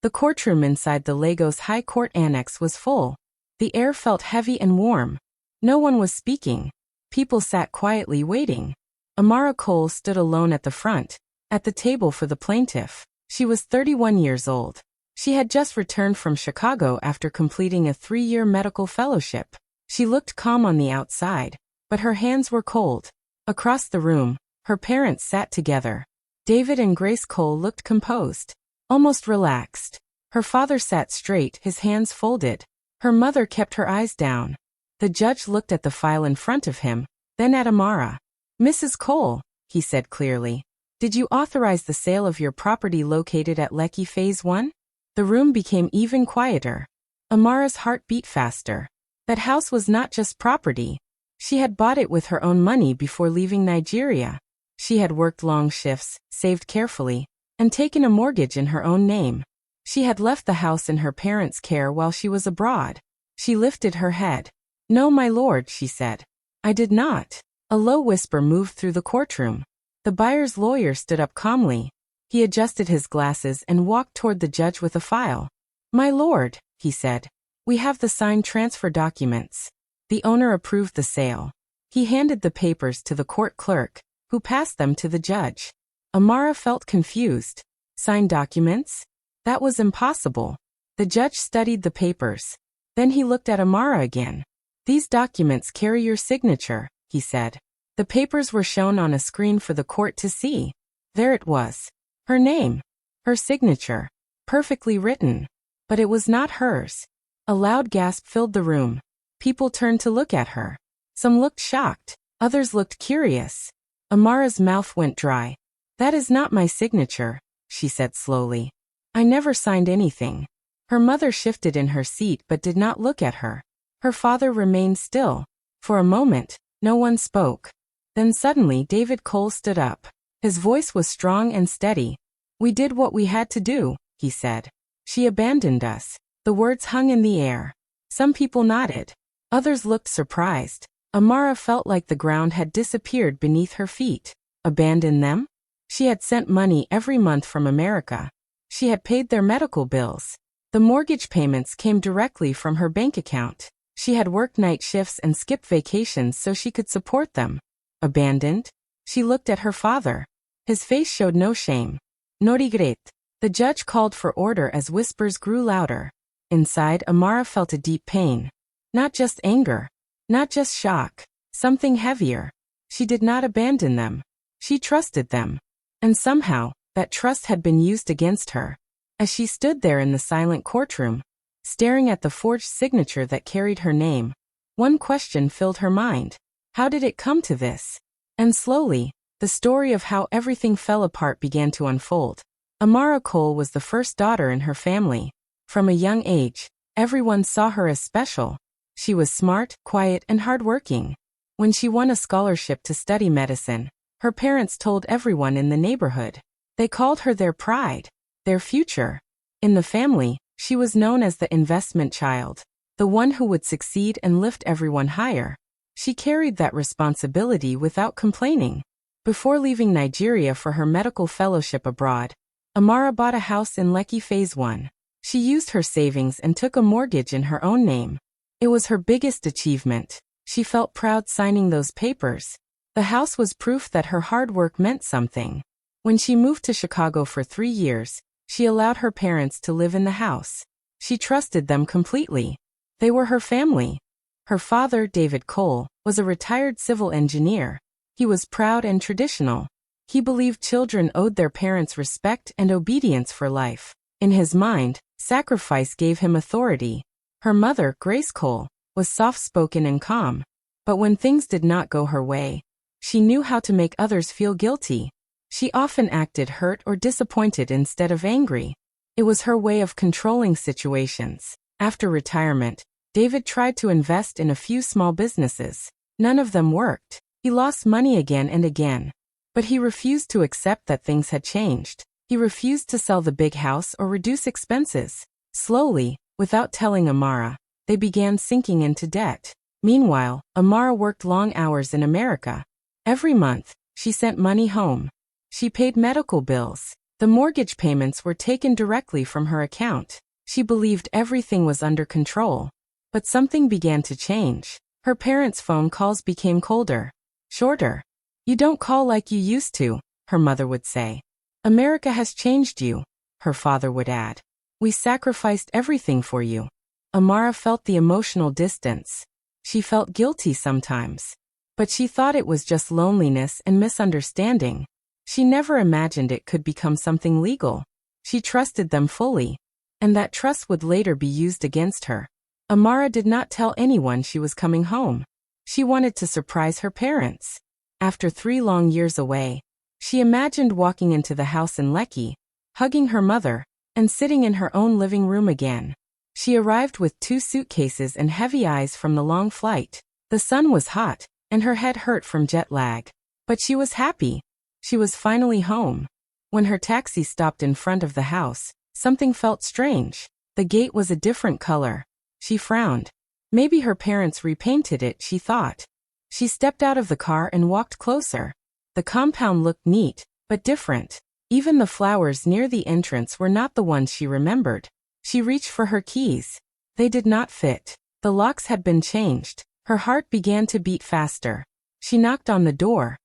The courtroom inside the Lagos High Court Annex was full. The air felt heavy and warm. No one was speaking. People sat quietly waiting. Amara Cole stood alone at the front, at the table for the plaintiff. She was 31 years old. She had just returned from Chicago after completing a 3-year medical fellowship. She looked calm on the outside, but her hands were cold. Across the room, her parents sat together. David and Grace Cole looked composed, almost relaxed. Her father sat straight, his hands folded. Her mother kept her eyes down. The judge looked at the file in front of him, then at Amara. "Mrs. Cole," he said clearly, "did you authorize the sale of your property located at Lekki Phase 1? The room became even quieter. Amara's heart beat faster. That house was not just property. She had bought it with her own money before leaving Nigeria. She had worked long shifts, saved carefully, and taken a mortgage in her own name. She had left the house in her parents' care while she was abroad. She lifted her head. "No, my lord," she said. "I did not." A low whisper moved through the courtroom. The buyer's lawyer stood up calmly. He adjusted his glasses and walked toward the judge with a file. "My lord," he said, "we have the signed transfer documents." The owner approved the sale. He handed the papers to the court clerk, who passed them to the judge. Amara felt confused. Signed documents? That was impossible. The judge studied the papers. Then he looked at Amara again. "These documents carry your signature," he said. The papers were shown on a screen for the court to see. There it was. Her name. Her signature. Perfectly written. But it was not hers. A loud gasp filled the room. People turned to look at her. Some looked shocked. Others looked curious. Amara's mouth went dry. "That is not my signature," she said slowly. "I never signed anything." Her mother shifted in her seat but did not look at her. Her father remained still. For a moment, no one spoke. Then suddenly David Cole stood up. His voice was strong and steady. "We did what we had to do," he said. "She abandoned us." The words hung in the air. Some people nodded. Others looked surprised. Amara felt like the ground had disappeared beneath her feet. Abandon them? She had sent money every month from America. She had paid their medical bills. The mortgage payments came directly from her bank account. She had worked night shifts and skipped vacations so she could support them. Abandoned? She looked at her father. His face showed no shame. "No regret." The judge called for order as whispers grew louder. Inside, Amara felt a deep pain. Not just anger. Not just shock. Something heavier. She did not abandon them. She trusted them. And somehow, that trust had been used against her. As she stood there in the silent courtroom, staring at the forged signature that carried her name, one question filled her mind. How did it come to this? And slowly, the story of how everything fell apart began to unfold. Amara Cole was the first daughter in her family. From a young age, everyone saw her as special. She was smart, quiet, and hardworking. When she won a scholarship to study medicine, her parents told everyone in the neighborhood. They called her their pride, their future. In the family, she was known as the investment child, the one who would succeed and lift everyone higher. She carried that responsibility without complaining. Before leaving Nigeria for her medical fellowship abroad, Amara bought a house in Lekki Phase 1. She used her savings and took a mortgage in her own name. It was her biggest achievement. She felt proud signing those papers. The house was proof that her hard work meant something. When she moved to Chicago for 3 years, she allowed her parents to live in the house. She trusted them completely. They were her family. Her father, David Cole, was a retired civil engineer. He was proud and traditional. He believed children owed their parents respect and obedience for life. In his mind, sacrifice gave him authority. Her mother, Grace Cole, was soft-spoken and calm. But when things did not go her way, she knew how to make others feel guilty. She often acted hurt or disappointed instead of angry. It was her way of controlling situations. After retirement, David tried to invest in a few small businesses. None of them worked. He lost money again and again. But he refused to accept that things had changed. He refused to sell the big house or reduce expenses. Slowly, without telling Amara, they began sinking into debt. Meanwhile, Amara worked long hours in America. Every month, she sent money home. She paid medical bills. The mortgage payments were taken directly from her account. She believed everything was under control. But something began to change. Her parents' phone calls became colder, shorter. "You don't call like you used to," her mother would say. "America has changed you," her father would add. "We sacrificed everything for you." Amara felt the emotional distance. She felt guilty sometimes. But she thought it was just loneliness and misunderstanding. She never imagined it could become something legal. She trusted them fully. And that trust would later be used against her. Amara did not tell anyone she was coming home. She wanted to surprise her parents. After 3 long years away, she imagined walking into the house in Lekki, hugging her mother, and sitting in her own living room again. She arrived with 2 suitcases and heavy eyes from the long flight. The sun was hot, and her head hurt from jet lag. But she was happy. She was finally home. When her taxi stopped in front of the house, something felt strange. The gate was a different color. She frowned. Maybe her parents repainted it, she thought. She stepped out of the car and walked closer. The compound looked neat, but different. Even the flowers near the entrance were not the ones she remembered. She reached for her keys. They did not fit. The locks had been changed. Her heart began to beat faster. She knocked on the door.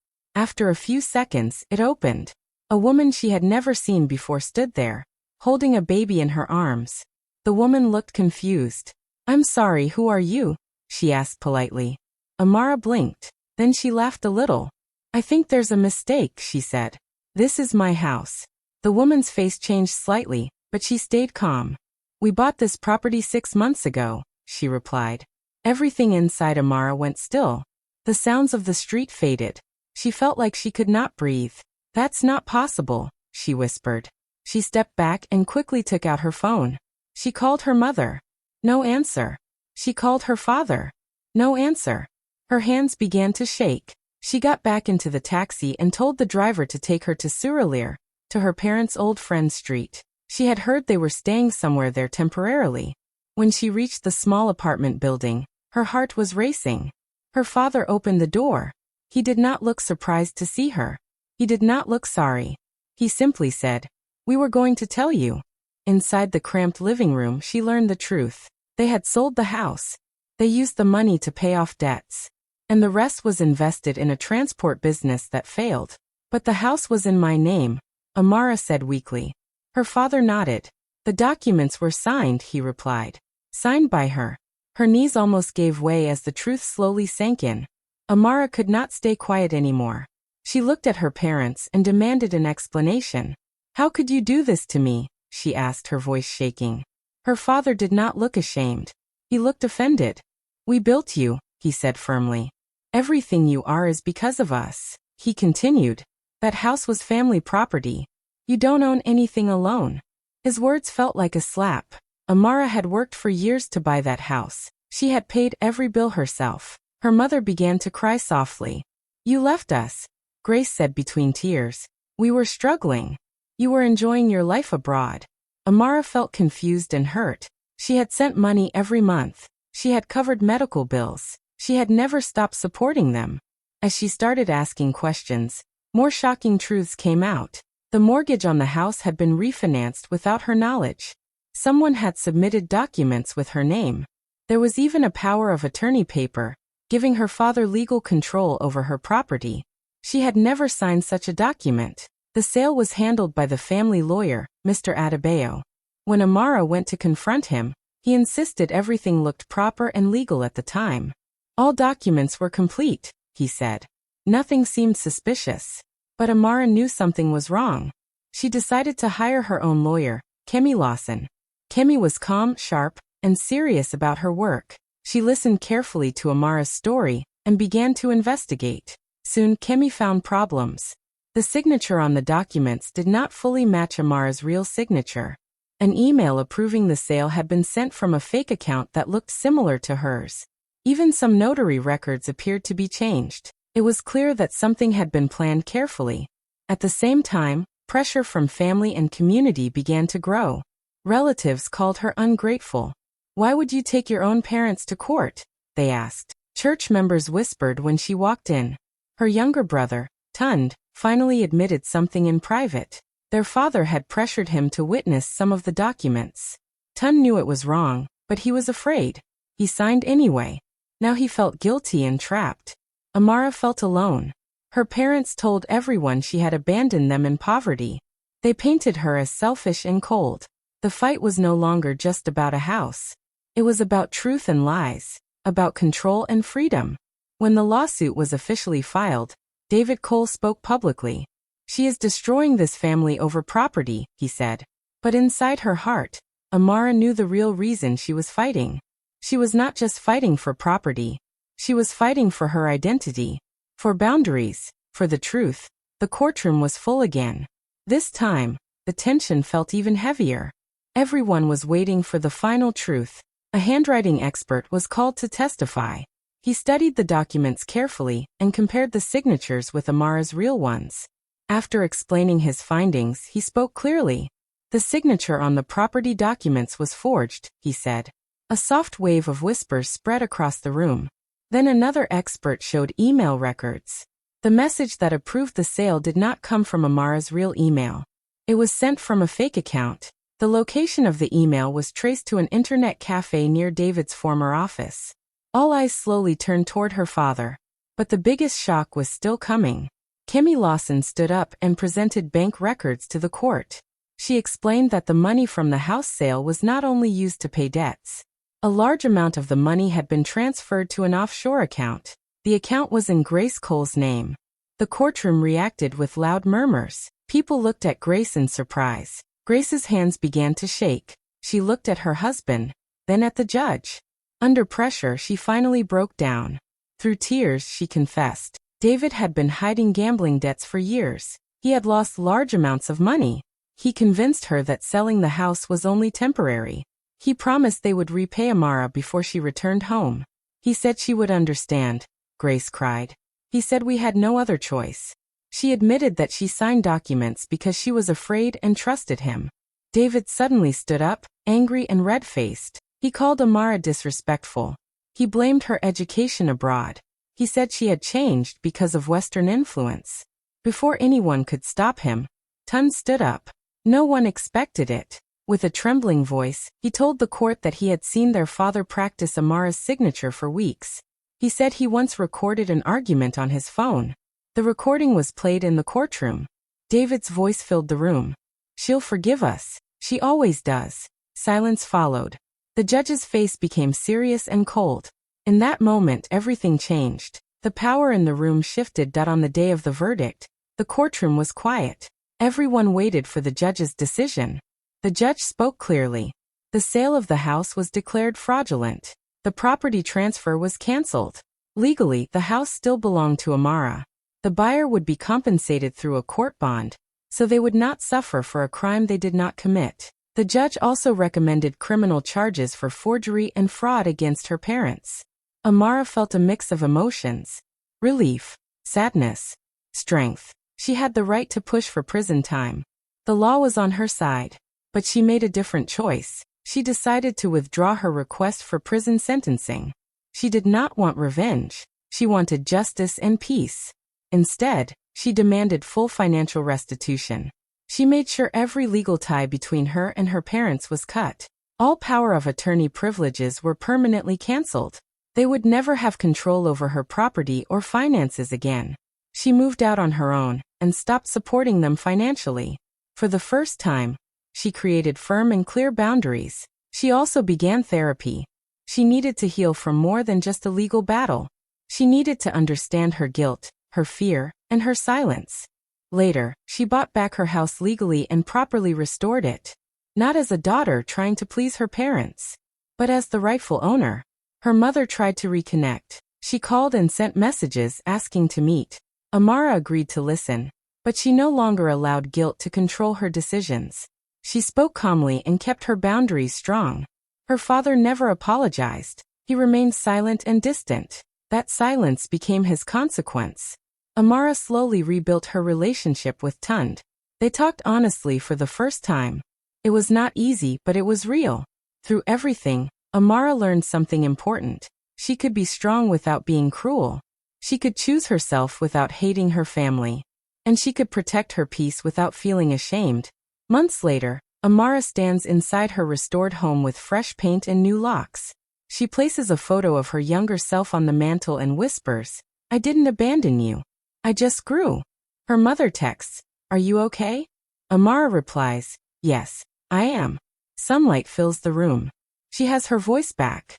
After a few seconds, it opened. A woman she had never seen before stood there, holding a baby in her arms. The woman looked confused. "I'm sorry, who are you?" she asked politely. Amara blinked. Then she laughed a little. "I think there's a mistake," she said. "This is my house." The woman's face changed slightly, but she stayed calm. "We bought this property 6 months ago," she replied. Everything inside Amara went still. The sounds of the street faded. She felt like she could not breathe. "That's not possible," she whispered. She stepped back and quickly took out her phone. She called her mother. No answer. She called her father. No answer. Her hands began to shake. She got back into the taxi and told the driver to take her to Suralere, to her parents' old friend's street. She had heard they were staying somewhere there temporarily. When she reached the small apartment building, her heart was racing. Her father opened the door. He did not look surprised to see her. He did not look sorry. He simply said, "We were going to tell you." Inside the cramped living room, she learned the truth. They had sold the house. They used the money to pay off debts. And the rest was invested in a transport business that failed. "But the house was in my name," Amara said weakly. Her father nodded. "The documents were signed," he replied. "Signed by her." Her knees almost gave way as the truth slowly sank in. Amara could not stay quiet anymore. She looked at her parents and demanded an explanation. "How could you do this to me?" she asked, her voice shaking. Her father did not look ashamed. He looked offended. "We built you," he said firmly. "Everything you are is because of us." He continued. "That house was family property. You don't own anything alone." His words felt like a slap. Amara had worked for years to buy that house. She had paid every bill herself. Her mother began to cry softly. "You left us," Grace said between tears. "We were struggling. You were enjoying your life abroad." Amara felt confused and hurt. She had sent money every month. She had covered medical bills. She had never stopped supporting them. As she started asking questions, more shocking truths came out. The mortgage on the house had been refinanced without her knowledge. Someone had submitted documents with her name. There was even a power of attorney paper, giving her father legal control over her property. She had never signed such a document. The sale was handled by the family lawyer, Mr. Adebayo. When Amara went to confront him, he insisted everything looked proper and legal at the time. All documents were complete, he said. Nothing seemed suspicious. But Amara knew something was wrong. She decided to hire her own lawyer, Kemi Lawson. Kemi was calm, sharp, and serious about her work. She listened carefully to Amara's story and began to investigate. Soon Kemi found problems. The signature on the documents did not fully match Amara's real signature. An email approving the sale had been sent from a fake account that looked similar to hers. Even some notary records appeared to be changed. It was clear that something had been planned carefully. At the same time, pressure from family and community began to grow. Relatives called her ungrateful. "Why would you take your own parents to court?" they asked. Church members whispered when she walked in. Her younger brother, Tund, finally admitted something in private. Their father had pressured him to witness some of the documents. Tun knew it was wrong, but he was afraid. He signed anyway. Now he felt guilty and trapped. Amara felt alone. Her parents told everyone she had abandoned them in poverty. They painted her as selfish and cold. The fight was no longer just about a house. It was about truth and lies, about control and freedom. When the lawsuit was officially filed, David Cole spoke publicly. "She is destroying this family over property," he said. But inside her heart, Amara knew the real reason she was fighting. She was not just fighting for property. She was fighting for her identity, for boundaries, for the truth. The courtroom was full again. This time, the tension felt even heavier. Everyone was waiting for the final truth. A handwriting expert was called to testify. He studied the documents carefully and compared the signatures with Amara's real ones. After explaining his findings, he spoke clearly. "The signature on the property documents was forged," he said. A soft wave of whispers spread across the room. Then another expert showed email records. The message that approved the sale did not come from Amara's real email. It was sent from a fake account. The location of the email was traced to an internet cafe near David's former office. All eyes slowly turned toward her father. But the biggest shock was still coming. Kimmy Lawson stood up and presented bank records to the court. She explained that the money from the house sale was not only used to pay debts. A large amount of the money had been transferred to an offshore account. The account was in Grace Cole's name. The courtroom reacted with loud murmurs. People looked at Grace in surprise. Grace's hands began to shake. She looked at her husband, then at the judge. Under pressure, she finally broke down. Through tears, she confessed. David had been hiding gambling debts for years. He had lost large amounts of money. He convinced her that selling the house was only temporary. He promised they would repay Amara before she returned home. He said she would understand, Grace cried. He said we had no other choice. She admitted that she signed documents because she was afraid and trusted him. David suddenly stood up, angry and red-faced. He called Amara disrespectful. He blamed her education abroad. He said she had changed because of Western influence. Before anyone could stop him, Tun stood up. No one expected it. With a trembling voice, he told the court that he had seen their father practice Amara's signature for weeks. He said he once recorded an argument on his phone. The recording was played in the courtroom. David's voice filled the room. "She'll forgive us. She always does." Silence followed. The judge's face became serious and cold. In that moment, everything changed. The power in the room shifted. On the day of the verdict, the courtroom was quiet. Everyone waited for the judge's decision. The judge spoke clearly. The sale of the house was declared fraudulent. The property transfer was canceled. Legally, the house still belonged to Amara. The buyer would be compensated through a court bond, so they would not suffer for a crime they did not commit. The judge also recommended criminal charges for forgery and fraud against her parents. Amara felt a mix of emotions: relief, sadness, strength. She had the right to push for prison time. The law was on her side. But she made a different choice. She decided to withdraw her request for prison sentencing. She did not want revenge. She wanted justice and peace. Instead, she demanded full financial restitution. She made sure every legal tie between her and her parents was cut. All power of attorney privileges were permanently canceled. They would never have control over her property or finances again. She moved out on her own and stopped supporting them financially. For the first time, she created firm and clear boundaries. She also began therapy. She needed to heal from more than just a legal battle. She needed to understand her guilt, her fear, and her silence. Later, she bought back her house legally and properly restored it. Not as a daughter trying to please her parents, but as the rightful owner. Her mother tried to reconnect. She called and sent messages asking to meet. Amara agreed to listen, but she no longer allowed guilt to control her decisions. She spoke calmly and kept her boundaries strong. Her father never apologized. He remained silent and distant. That silence became his consequence. Amara slowly rebuilt her relationship with Tund. They talked honestly for the first time. It was not easy, but it was real. Through everything, Amara learned something important. She could be strong without being cruel. She could choose herself without hating her family. And she could protect her peace without feeling ashamed. Months later, Amara stands inside her restored home with fresh paint and new locks. She places a photo of her younger self on the mantle and whispers, "I didn't abandon you. I just grew." Her mother texts, "Are you okay?" Amara replies, "Yes, I am." Sunlight fills the room. She has her voice back.